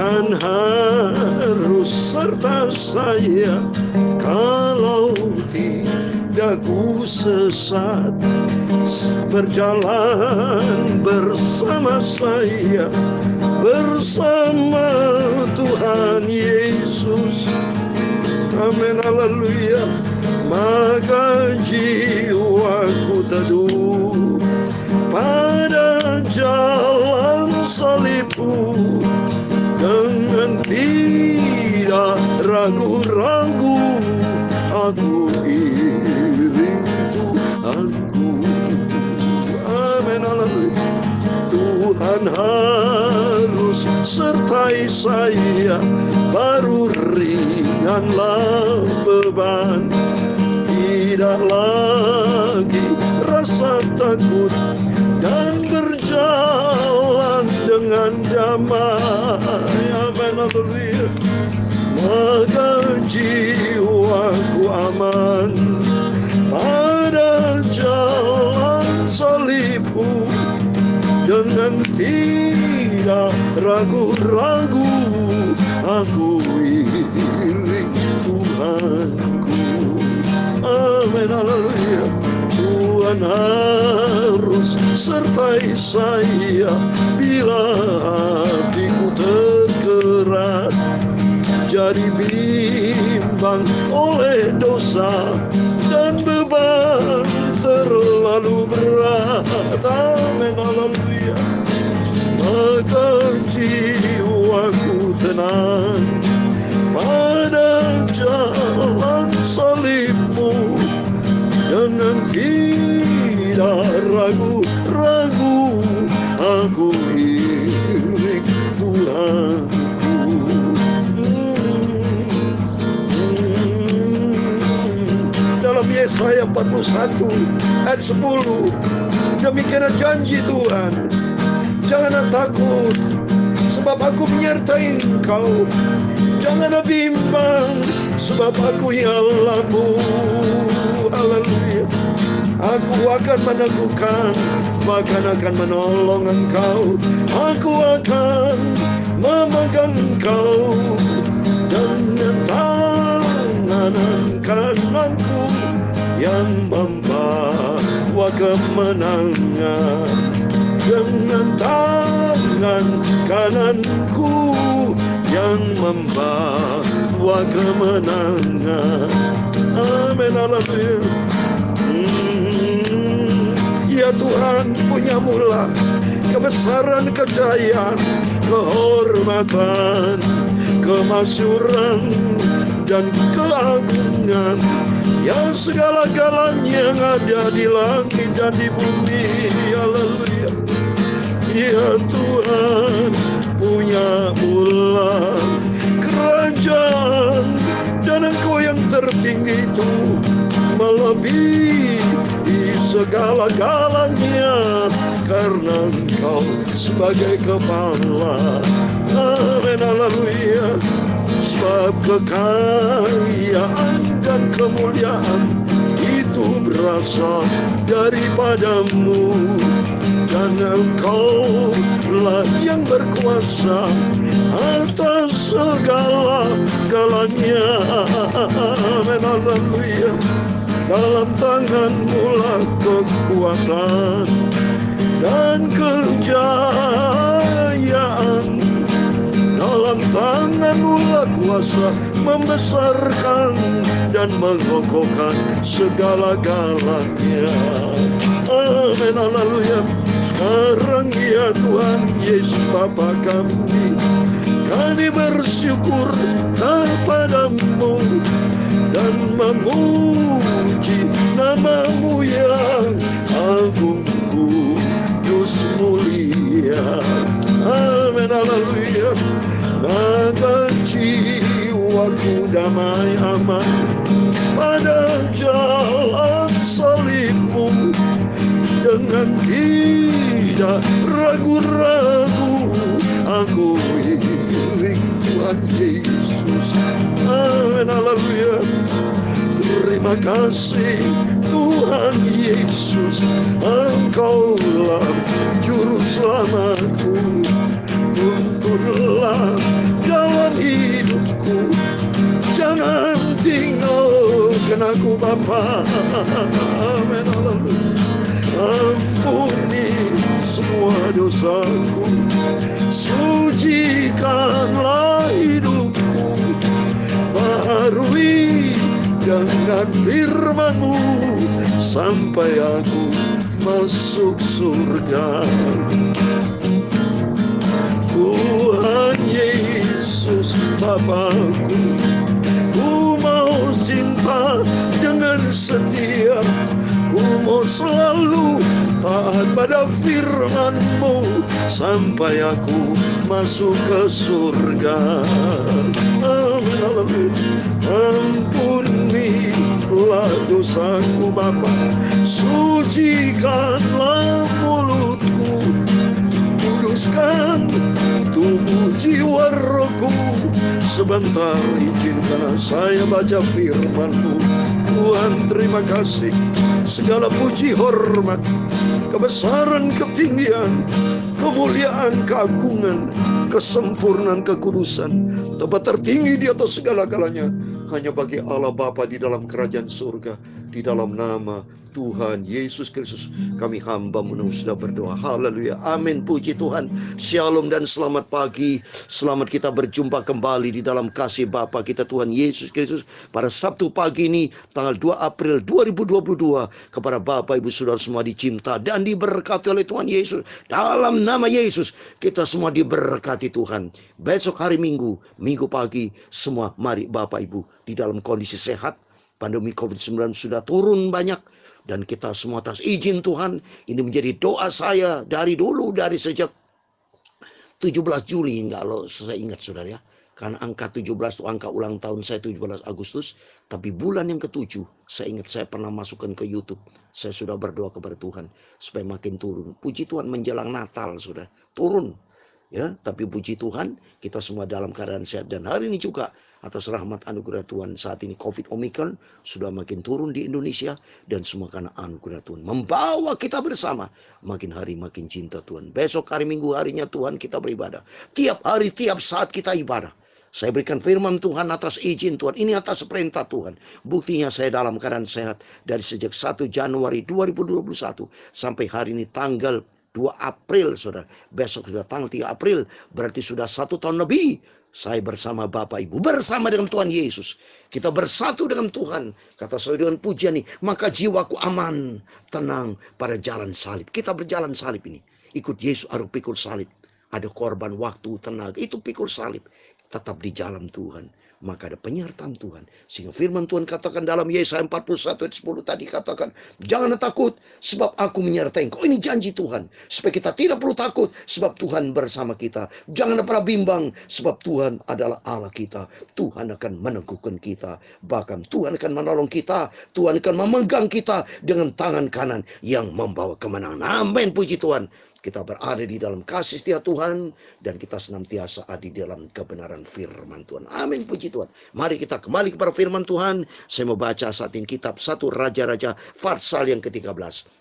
Tuhan harus serta saya, kalau tidak ku sesat. Berjalan bersama saya, bersama Tuhan Yesus. Amin, haleluya. Maka jiwaku teduh pada jalan salibmu, dengan tidak ragu-ragu aku iring Tuhanku. Amin, haleluya. Tuhan harus sertai saya, baru ringanlah beban. Tidak lagi rasa takut, dan berjalan dengan damai. Amin, haleluya. Maka jiwaku aman pada jalan salibmu, dengan tidak ragu-ragu aku iring Tuhanku. Amin, haleluya. Tuhan harus sertai saya bila hatiku tergerak, jadi bimbang oleh dosa dan beban terlalu berat. Amin, haleluya. Maka jiwaku tenang pada jalan salibmu, dengan tidak ragu-ragu aku iring Tuhanku. Dalam Yesaya 41 ayat 10, demikian janji Tuhan, janganlah takut, sebab aku menyertai engkau. Janganlah bimbang, sebab aku Allahmu. Haleluya. Aku akan meneguhkan, bahkan akan menolong engkau. Aku akan memegang engkau dengan tangan kananku yang membawa kemenangan. Dengan tangan kananku yang membawa kemenangan. Amin, haleluya. Ya Tuhan, punya mula kebesaran, kejayaan, kehormatan, kemasyuran, dan keagungan, yang segala-galanya yang ada di langit dan di bumi. Haleluya. Ya Tuhan, punya mula kerajaan, dan Engkau yang tertinggi itu melebihi segala-galanya, karena Engkau sebagai kepala. Amin, haleluya. Sebab kekayaan dan kemuliaan itu berasal daripadamu, dan Engkau lah yang berkuasa atas segala-galanya. Amin, haleluya. Dalam tangan-Mu lah kekuatan dan kejayaan. Dalam tangan-Mu lah kuasa membesarkan dan mengokohkan segala-galanya. Amin, haleluya. Sekarang ya Tuhan Yesus Bapa kami bersyukur kepadamu dan memuji nama-Mu yang agung, kudus, mulia. Amin, haleluya. Maka jiwaku damai aman pada jalan salibmu, dengan tidak ragu-ragu aku iring Tuhan Yesus. Amin, haleluya. Terima kasih Tuhan Yesus, Engkaulah juru selamatku. Tunturlah Maafkan aku Bapa. Amin. Haleluya. Ampuni semua dosaku, sucikanlah hidupku, baharui dengan firman-Mu sampai aku masuk surga. Tuhan Yesus Bapakku, ku mau cinta dengan setia, ku mau selalu taat pada firman-Mu sampai aku masuk ke surga. Amin. Ampunilah dosaku Bapa, sucikanlah mulutku, kuduskan tubuh jiwa rohku. Sebentar izinkan saya baca firman-Mu. Tuhan, terima kasih. Segala puji, hormat, kebesaran, ketinggian, kemuliaan, keagungan, kesempurnaan, kekudusan, tempat tertinggi di atas segala-galanya hanya bagi Allah Bapa di dalam kerajaan surga. Di dalam nama Tuhan Yesus Kristus kami hamba-Mu sudah berdoa. Haleluya. Amin. Puji Tuhan. Shalom dan selamat pagi. Selamat kita berjumpa kembali di dalam kasih Bapa kita Tuhan Yesus Kristus pada Sabtu pagi ini tanggal 2 April 2022. Kepada Bapak Ibu Saudara semua dicinta dan diberkati oleh Tuhan Yesus. Dalam nama Yesus kita semua diberkati Tuhan. Besok hari Minggu pagi semua mari Bapak Ibu di dalam kondisi sehat. Pandemi COVID-19 sudah turun banyak. Dan kita semua atas izin Tuhan, ini menjadi doa saya dari dulu, dari sejak 17 Juli, kalau saya ingat saudara ya. Karena angka 17 itu angka ulang tahun saya 17 Agustus. Tapi bulan yang ke-7, saya ingat saya pernah masukkan ke YouTube. Saya sudah berdoa kepada Tuhan supaya makin turun. Puji Tuhan menjelang Natal sudah turun. Ya, tapi puji Tuhan kita semua dalam keadaan sehat. Dan hari ini juga atas rahmat anugerah Tuhan saat ini COVID Omicron sudah makin turun di Indonesia. Dan semua karena anugerah Tuhan membawa kita bersama makin hari makin cinta Tuhan. Besok hari Minggu harinya Tuhan kita beribadah. Tiap hari tiap saat kita ibadah. Saya berikan firman Tuhan atas izin Tuhan. Ini atas perintah Tuhan. Buktinya saya dalam keadaan sehat dari sejak 1 Januari 2021 sampai hari ini tanggal 2 April saudara. Besok sudah tanggal 3 April. Berarti sudah 1 tahun lebih. Saya bersama Bapak Ibu. Bersama dengan Tuhan Yesus. Kita bersatu dengan Tuhan. Kata saya dengan pujian ini. Maka jiwaku aman. Tenang pada jalan salib. Kita berjalan salib ini. Ikut Yesus harus pikul salib. Ada korban waktu, tenaga. Itu pikul salib. Tetap di jalan Tuhan. Maka ada penyertaan Tuhan. Sehingga firman Tuhan katakan dalam Yesaya 41 ayat 10 tadi katakan. Jangan takut sebab aku menyertai engkau. Ini janji Tuhan. Supaya kita tidak perlu takut sebab Tuhan bersama kita. Jangan pernah bimbang sebab Tuhan adalah Allah kita. Tuhan akan meneguhkan kita. Bahkan Tuhan akan menolong kita. Tuhan akan memegang kita dengan tangan kanan yang membawa kemenangan. Amin. Puji Tuhan. Kita berada di dalam kasih setia Tuhan. Dan kita senantiasa ada di dalam kebenaran firman Tuhan. Amin. Puji Tuhan. Mari kita kembali kepada firman Tuhan. Saya mau baca saat ini kitab 1 Raja-Raja pasal yang ke-13.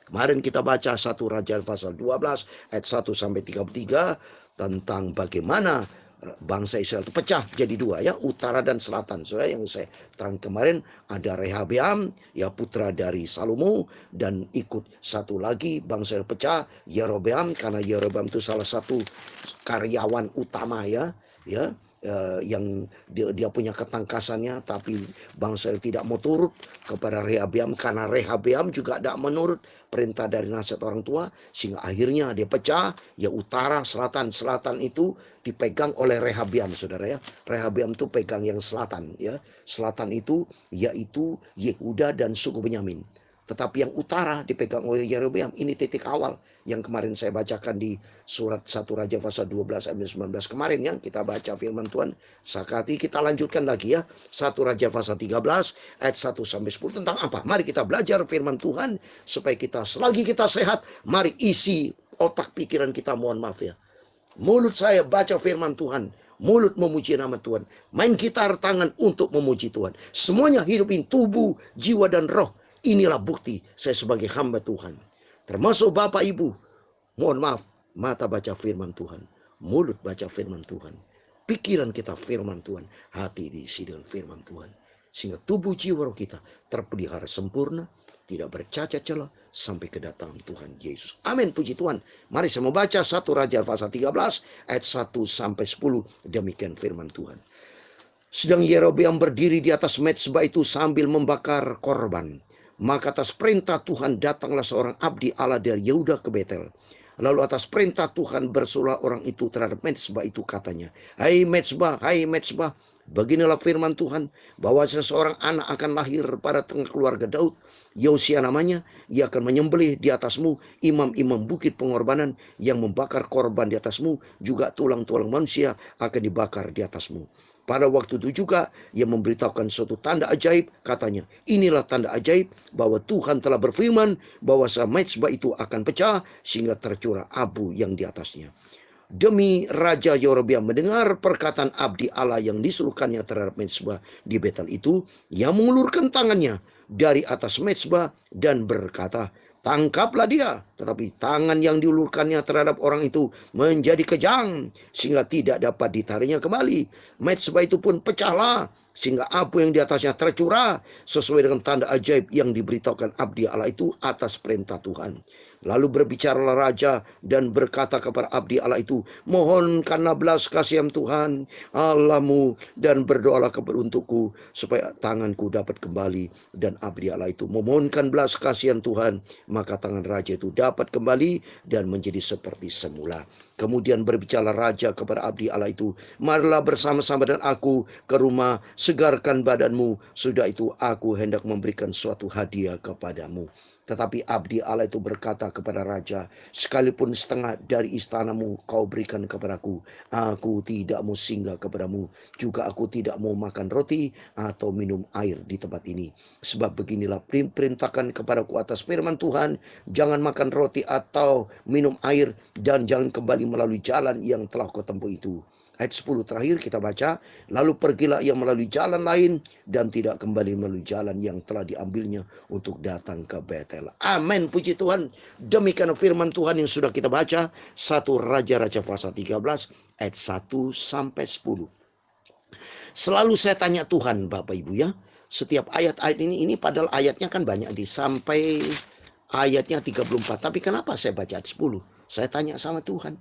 Kemarin kita baca 1 Raja pasal 12 ayat 1 sampai 33. Tentang bagaimana bangsa Israel itu pecah jadi dua ya, utara dan selatan. Saudara, yang saya terang kemarin ada Rehabeam ya, putra dari Salomo, dan ikut satu lagi bangsa Israel pecah, Yerobeam, karena Yerobeam itu salah satu karyawan utama ya yang dia punya ketangkasannya, tapi bangsa Israel tidak mau turut kepada Rehabeam karena Rehabeam juga tidak menurut perintah dari nasihat orang tua, sehingga akhirnya dia pecah ya, utara selatan. Selatan itu dipegang oleh Rehabeam saudara ya. Rehabeam itu pegang yang selatan ya. Selatan itu yaitu Yehuda dan suku Benyamin. Tetapi yang utara dipegang oleh Yerobeam. Ini titik awal yang kemarin saya bacakan di surat 1 Raja pasal 12 ayat 19 kemarin ya. Kita baca firman Tuhan. Sakati kita lanjutkan lagi ya. 1 Raja pasal 13 ayat 1 sampai 10 tentang apa? Mari kita belajar firman Tuhan supaya kita selagi kita sehat, mari isi otak pikiran kita, mohon maaf ya. Mulut saya baca firman Tuhan, mulut memuji nama Tuhan, main gitar tangan untuk memuji Tuhan. Semuanya hidupin tubuh, jiwa dan roh. Inilah bukti saya sebagai hamba Tuhan. Termasuk Bapak Ibu. Mohon maaf, mata baca firman Tuhan, mulut baca firman Tuhan, pikiran kita firman Tuhan, hati diisi dengan firman Tuhan. sehingga tubuh jiwa roh kita terpelihara sempurna, tidak bercacat celah sampai kedatangan Tuhan Yesus. Amin, puji Tuhan. Mari saya membaca 1 Raja pasal 13 ayat 1 sampai 10. Demikian firman Tuhan. Sedang Yerobeam berdiri di atas mezbah itu sambil membakar korban. Maka atas perintah Tuhan datanglah seorang abdi Allah dari Yehuda ke Betel. Lalu atas perintah Tuhan bersulah orang itu terhadap mezbah itu, katanya, hai mezbah, beginilah firman Tuhan, bahwa seseorang anak akan lahir pada tengah keluarga Daud, Yosia namanya. Ia akan menyembelih di atasmu imam-imam bukit pengorbanan yang membakar korban di atasmu, juga tulang-tulang manusia akan dibakar di atasmu. Pada waktu itu juga ia memberitahukan suatu tanda ajaib, katanya, inilah tanda ajaib bahwa Tuhan telah berfirman bahwa mezbah itu akan pecah sehingga tercurah abu yang di atasnya. Demi Raja Yerobeam mendengar perkataan abdi Allah yang disuruhkannya terhadap mezbah di Betel itu, ia mengulurkan tangannya dari atas mezbah dan berkata, tangkaplah dia. Tetapi tangan yang diulurkannya terhadap orang itu menjadi kejang sehingga tidak dapat ditariknya kembali. Mezbah itu pun pecahlah sehingga abu yang di atasnya tercurah sesuai dengan tanda ajaib yang diberitahukan abdi Allah itu atas perintah Tuhan. Lalu berbicaralah raja dan berkata kepada abdi Allah itu, mohonkanlah belas kasihan Tuhan Allahmu dan berdoalah untukku supaya tanganku dapat kembali. Dan abdi Allah itu memohonkan belas kasihan Tuhan, maka tangan raja itu dapat kembali dan menjadi seperti semula. Kemudian berbicara raja kepada abdi Allah itu, marilah bersama-sama dengan aku ke rumah, segarkan badanmu. Sudah itu aku hendak memberikan suatu hadiah kepadamu. Tetapi abdi Allah itu berkata kepada raja, sekalipun setengah dari istanamu kau berikan kepadaku, aku tidak mau singgah kepadamu. Juga aku tidak mau makan roti atau minum air di tempat ini. Sebab beginilah perintahkan kepadaku atas firman Tuhan, jangan makan roti atau minum air, dan jangan kembali melalui jalan yang telah kau tempuh itu. Ayat 10 terakhir kita baca, lalu pergilah ia melalui jalan lain dan tidak kembali melalui jalan yang telah diambilnya untuk datang ke Betel. Amin, puji Tuhan. Demikian firman Tuhan yang sudah kita baca, 1 Raja-Raja pasal 13 ayat 1 sampai 10. Selalu saya tanya Tuhan, Bapak Ibu ya, setiap ayat-ayat ini padahal ayatnya kan banyak sampai ayatnya 34. Tapi kenapa saya baca ayat 10? Saya tanya sama Tuhan,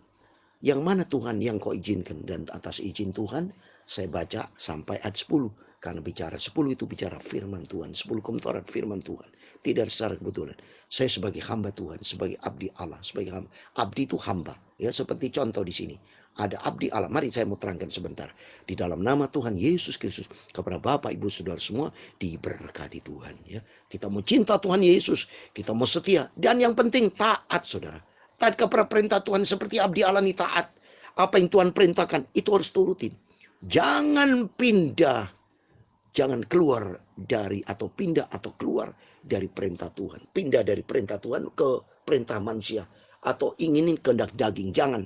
yang mana Tuhan yang kau izinkan? Dan atas izin Tuhan saya baca sampai ayat 10. Karena bicara 10 itu bicara firman Tuhan. 10 kebenaran firman Tuhan. Tidak secara kebetulan. Saya sebagai hamba Tuhan, sebagai abdi Allah, sebagai hamba. Abdi itu hamba. Ya, seperti contoh di sini. Ada abdi Allah. Mari saya mau terangkan sebentar. Di dalam nama Tuhan Yesus Kristus, kepada Bapak, Ibu, Saudara semua, diberkati Tuhan. Ya, kita mau cinta Tuhan Yesus. Kita mau setia. Dan yang penting taat, saudara. Taat kepada perintah Tuhan seperti abdi Allah ini taat. Apa yang Tuhan perintahkan, itu harus turutin. Jangan pindah. Jangan keluar dari atau pindah atau keluar dari perintah Tuhan. Pindah dari perintah Tuhan ke perintah manusia. Atau inginin kehendak daging. Jangan.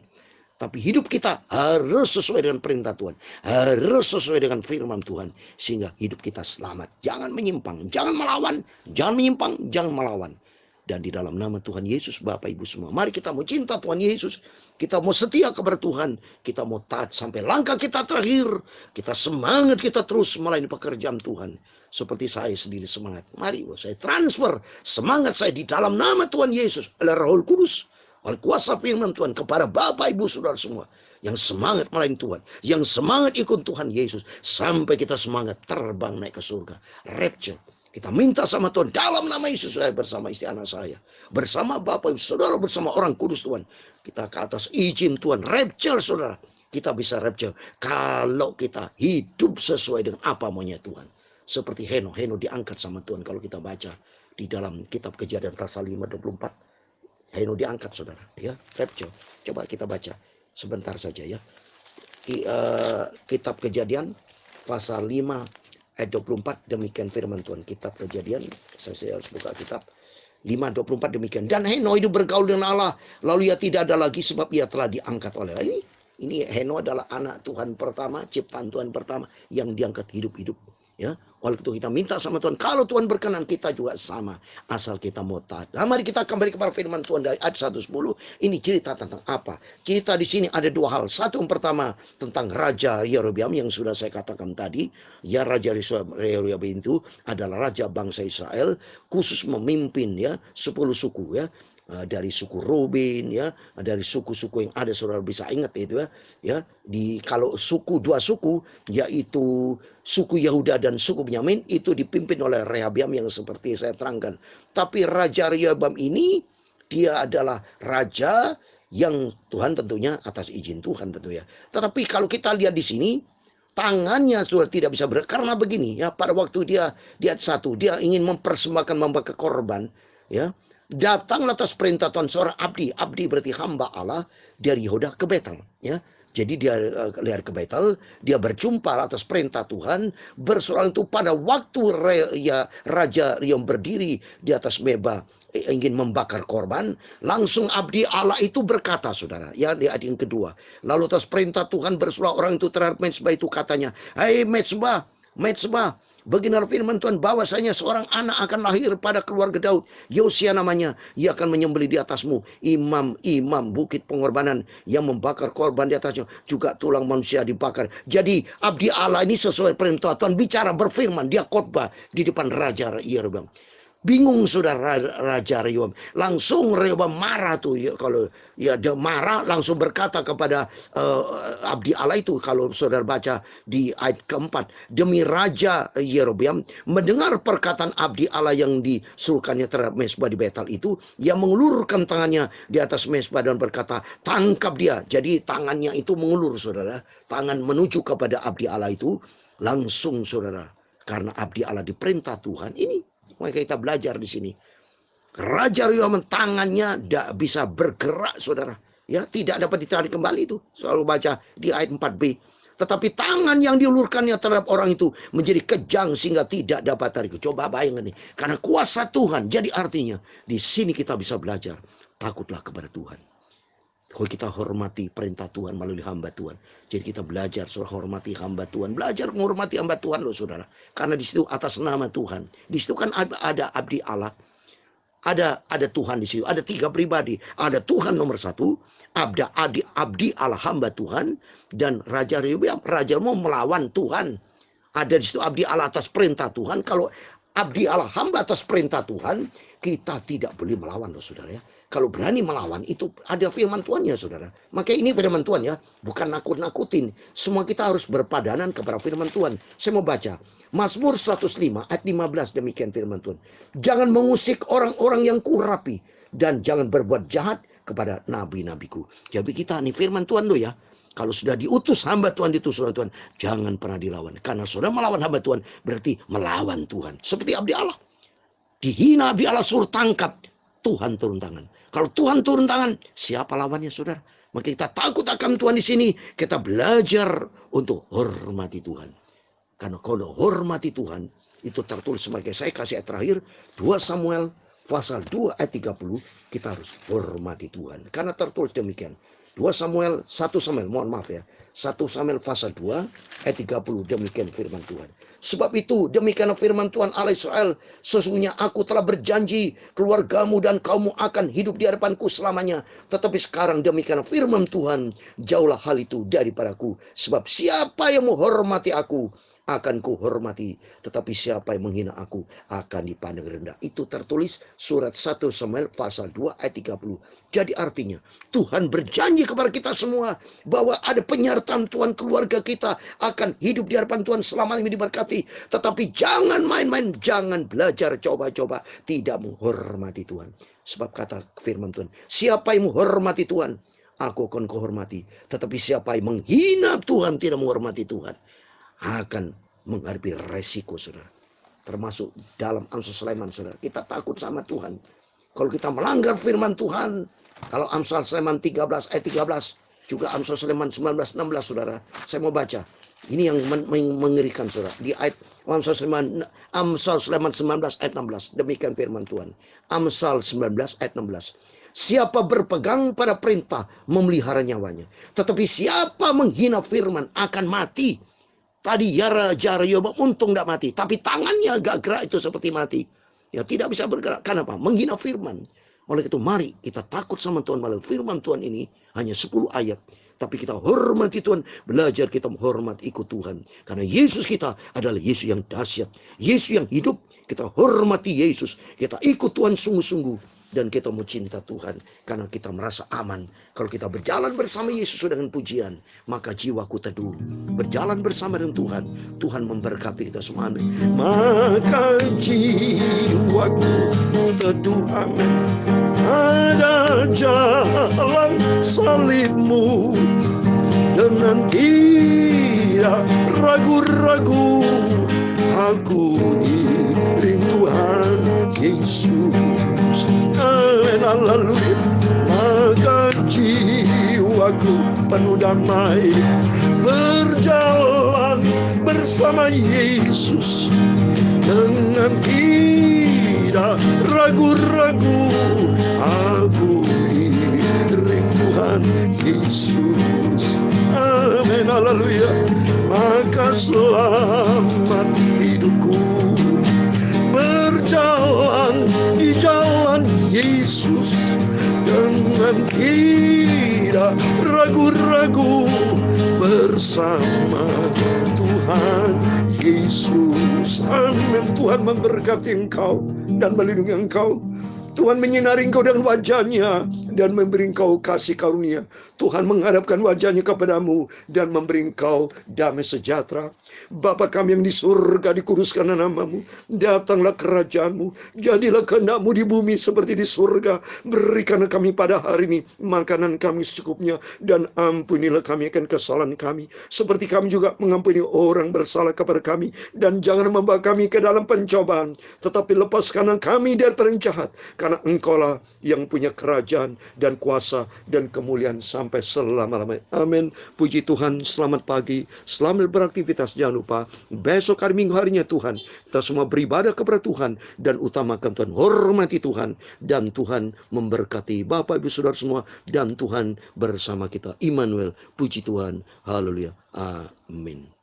Tapi hidup kita harus sesuai dengan perintah Tuhan. Harus sesuai dengan firman Tuhan. Sehingga hidup kita selamat. Jangan menyimpang. Jangan melawan. Jangan menyimpang. Jangan melawan. Dan di dalam nama Tuhan Yesus, Bapak Ibu semua, mari kita mau cinta Tuhan Yesus. Kita mau setia kepada Tuhan. Kita mau taat sampai langkah kita terakhir. Kita semangat, kita terus melayani pekerjaan Tuhan. Seperti saya sendiri semangat. Mari saya transfer semangat saya di dalam nama Tuhan Yesus oleh Roh Kudus, oleh kuasa firman Tuhan kepada Bapak Ibu Saudara semua. Yang semangat melayani Tuhan. Yang semangat ikut Tuhan Yesus. Sampai kita semangat terbang naik ke surga. Rapture. Kita minta sama Tuhan dalam nama Yesus, saya bersama istri anak saya, bersama Bapak Ibu Saudara, bersama orang kudus Tuhan. Kita ke atas izin Tuhan, rapture saudara. Kita bisa rapture kalau kita hidup sesuai dengan apa maunya Tuhan. Seperti Heno diangkat sama Tuhan. Kalau kita baca di dalam kitab Kejadian pasal 5:24, Heno diangkat saudara, ya, rapture. Coba kita baca sebentar saja ya. Kitab Kejadian pasal 5 ayat 24, demikian firman Tuhan. Kitab Kejadian, saya harus buka kitab 5:24, demikian. Dan Heno hidup bergaul dengan Allah, lalu ia tidak ada lagi sebab ia telah diangkat oleh ini Heno adalah anak Tuhan pertama, ciptaan Tuhan pertama yang diangkat hidup-hidup. Ya, oleh itu kita minta sama Tuhan, kalau Tuhan berkenan kita juga sama, asal kita mau taat. Nah, mari kita kembali kepada firman Tuhan dari ayat 110. Ini cerita tentang apa? Kita di sini ada dua hal. Satu, yang pertama tentang Raja Yerobeam yang sudah saya katakan tadi. Ya, Raja Yerobeam itu adalah raja bangsa Israel, khusus memimpin ya 10 suku ya. Dari suku Ruben ya, dari suku-suku yang ada, saudara bisa ingat itu ya, kalau dua suku yaitu suku Yehuda dan suku Benyamin itu dipimpin oleh Rehabiam yang seperti saya terangkan. Tapi Raja Rehabiam ini dia adalah raja yang Tuhan tentunya atas izin Tuhan tentu ya. Tetapi kalau kita lihat di sini tangannya sudah tidak bisa karena begini ya, pada waktu dia di ayat 1 dia ingin mempersembahkan membakar korban ya. Datanglah atas perintah Tuhan seorang abdi berarti hamba Allah dari Yehuda ke Betel ya. Jadi dia lihat ke Betel, dia berjumpa atas perintah Tuhan, bersoal itu pada waktu raja yang berdiri di atas mezbah ingin membakar korban, langsung abdi Allah itu berkata, saudara, ya di ayat yang kedua, lalu atas perintah Tuhan bersuara orang itu terhadap mezbah itu katanya, "Hai mezbah, beginilah firman Tuhan, bahwasanya seorang anak akan lahir pada keluarga Daud, Yosia namanya, ia akan menyembelih di atasmu imam bukit pengorbanan yang membakar korban di atasnya, juga tulang manusia dibakar." Jadi abdi Allah ini sesuai perintah Tuhan bicara, berfirman, dia khotbah di depan Raja Yerobeam. Bingung saudara Raja Rehoboam. Langsung Rehoboam marah tuh ya, kalau ya dia marah langsung berkata kepada abdi Allah itu, kalau saudara baca di ayat keempat, demi Raja Yerobeam mendengar perkataan abdi Allah yang disuruhkannya terhadap mezbah di Betel itu, yang mengulurkan tangannya di atas mezbah dan berkata, tangkap dia. Jadi tangannya itu mengulur saudara, tangan menuju kepada abdi Allah itu langsung saudara, karena abdi Allah diperintah Tuhan ini. Maka kita belajar di sini. Raja Rehoboam tangannya tidak bisa bergerak, saudara. Ya, tidak dapat ditarik kembali itu. Selalu baca di ayat 4b. Tetapi tangan yang diulurkannya terhadap orang itu menjadi kejang sehingga tidak dapat tarik. Coba bayangkan nih. Karena kuasa Tuhan. Jadi artinya di sini kita bisa belajar. Takutlah kepada Tuhan. Kalau kita hormati perintah Tuhan melalui hamba Tuhan. Jadi kita belajar soal hormati hamba Tuhan. Belajar menghormati hamba Tuhan loh saudara. Karena di situ atas nama Tuhan. Di situ kan ada abdi Allah. Ada Tuhan di situ. Ada 3 pribadi. Ada Tuhan nomor 1. Abdi Allah hamba Tuhan. Dan Raja Rehoboam. Raja mau melawan Tuhan. Ada di situ abdi Allah atas perintah Tuhan. Kalau abdi Allah hamba atas perintah Tuhan, kita tidak boleh melawan loh saudara ya. Kalau berani melawan itu ada firman Tuhan ya saudara. Maka ini firman Tuhan ya, bukan nakut-nakutin. Semua kita harus berpadanan kepada firman Tuhan. Saya mau baca Mazmur 105 ayat 15, demikian firman Tuhan. Jangan mengusik orang-orang yang kurapi, dan jangan berbuat jahat kepada nabi-nabiku. Jadi kita nih firman Tuhan loh ya. Kalau sudah diutus hamba Tuhan, diutus oleh Tuhan, jangan pernah dilawan. Karena sudah melawan hamba Tuhan, berarti melawan Tuhan. Seperti abdi Allah. Dihina abdi Allah, suruh tangkap. Tuhan turun tangan. Kalau Tuhan turun tangan, siapa lawannya saudara? Maka kita takut akan Tuhan di sini. Kita belajar untuk hormati Tuhan. Karena kalau hormati Tuhan, itu tertulis sebagai saya kasih ayat terakhir. 2 Samuel pasal 2 ayat 30. Kita harus hormati Tuhan. Karena tertulis demikian. 1 Samuel mohon maaf ya. 1 Samuel pasal 2 ayat 30, demikian firman Tuhan. Sebab itu demikian firman Tuhan Allah Israel, sesungguhnya aku telah berjanji keluargamu dan kaummu akan hidup di hadapanku selamanya. Tetapi sekarang demikian firman Tuhan, jauhlah hal itu daripadaku. Sebab siapa yang menghormati aku akan kuhormati, tetapi siapa yang menghina aku akan dipandang rendah. Itu tertulis surat 1 Samuel pasal 2 ayat 30. Jadi artinya Tuhan berjanji kepada kita semua bahwa ada penyertaan Tuhan, keluarga kita akan hidup di hadapan Tuhan selama ini diberkati. Tetapi jangan main-main, jangan belajar coba-coba tidak menghormati Tuhan. Sebab kata firman Tuhan, siapa yang menghormati Tuhan, aku akan kuhormati. Tetapi siapa yang menghina Tuhan, tidak menghormati Tuhan, akan menghadapi resiko saudara. Termasuk dalam Amsal Sulaiman saudara. Kita takut sama Tuhan. Kalau kita melanggar firman Tuhan, kalau Amsal Sulaiman 13 ayat 13, juga Amsal Sulaiman 19:16 saudara. Saya mau baca. Ini yang mengerikan saudara. Di ayat Amsal Sulaiman 19 ayat 16. Demikian firman Tuhan. Amsal 19 ayat 16. Siapa berpegang pada perintah memelihara nyawanya, tetapi siapa menghina firman akan mati. Tadi jara Yobab untung tidak mati, tapi tangannya agak gerak itu seperti mati. Ya tidak bisa bergerak. Kenapa? Menghina firman. Oleh itu mari kita takut sama Tuhan. Malah firman Tuhan ini hanya 10 ayat. Tapi kita hormati Tuhan. Belajar kita menghormati ikut Tuhan. Karena Yesus kita adalah Yesus yang dahsyat. Yesus yang hidup. Kita hormati Yesus. Kita ikut Tuhan sungguh-sungguh. Dan kita mau cinta Tuhan. Karena kita merasa aman. Kalau kita berjalan bersama Yesus dengan pujian. Maka jiwaku teduh. Berjalan bersama dengan Tuhan. Tuhan memberkati kita semua. Amin. Maka jiwaku teduh. Amin. Ada jalan salibmu. Dengan tidak ragu-ragu. Aku iring Tuhan Yesus. Amin, haleluya. Maka jiwaku penuh damai. Berjalan bersama Yesus. Dengan tidak ragu-ragu. Aku iring Tuhan Yesus. Amin, haleluya. Maka selamat hidupku. Berjalan di jalan Yesus. Dengan tidak ragu-ragu. Bersama Tuhan Yesus. Amin. Tuhan memberkati engkau dan melindungi engkau. Tuhan menyinari engkau dengan wajahnya dan memberi engkau kasih karunia. Tuhan menghadapkan wajahnya kepadamu dan memberi engkau damai sejahtera. Bapa kami yang di surga, dikuduskan namamu. Datanglah kerajaanmu. Jadilah kehendakmu di bumi seperti di surga. Berikanlah kami pada hari ini makanan kami secukupnya. Dan ampunilah kami akan kesalahan kami. Seperti kami juga mengampuni orang bersalah kepada kami. Dan jangan membawa kami ke dalam pencobaan. Tetapi lepaskanlah kami dari orang jahat. Karena engkaulah yang punya kerajaan dan kuasa dan kemuliaan sampai selama-lamanya. Amin. Puji Tuhan. Selamat pagi. Selamat beraktivitas. Jangan lupa besok hari Minggu harinya Tuhan. Kita semua beribadah kepada Tuhan. Dan utamakan Tuhan. Hormati Tuhan. Dan Tuhan memberkati Bapak Ibu Saudara semua. Dan Tuhan bersama kita. Immanuel. Puji Tuhan. Haleluya. Amin.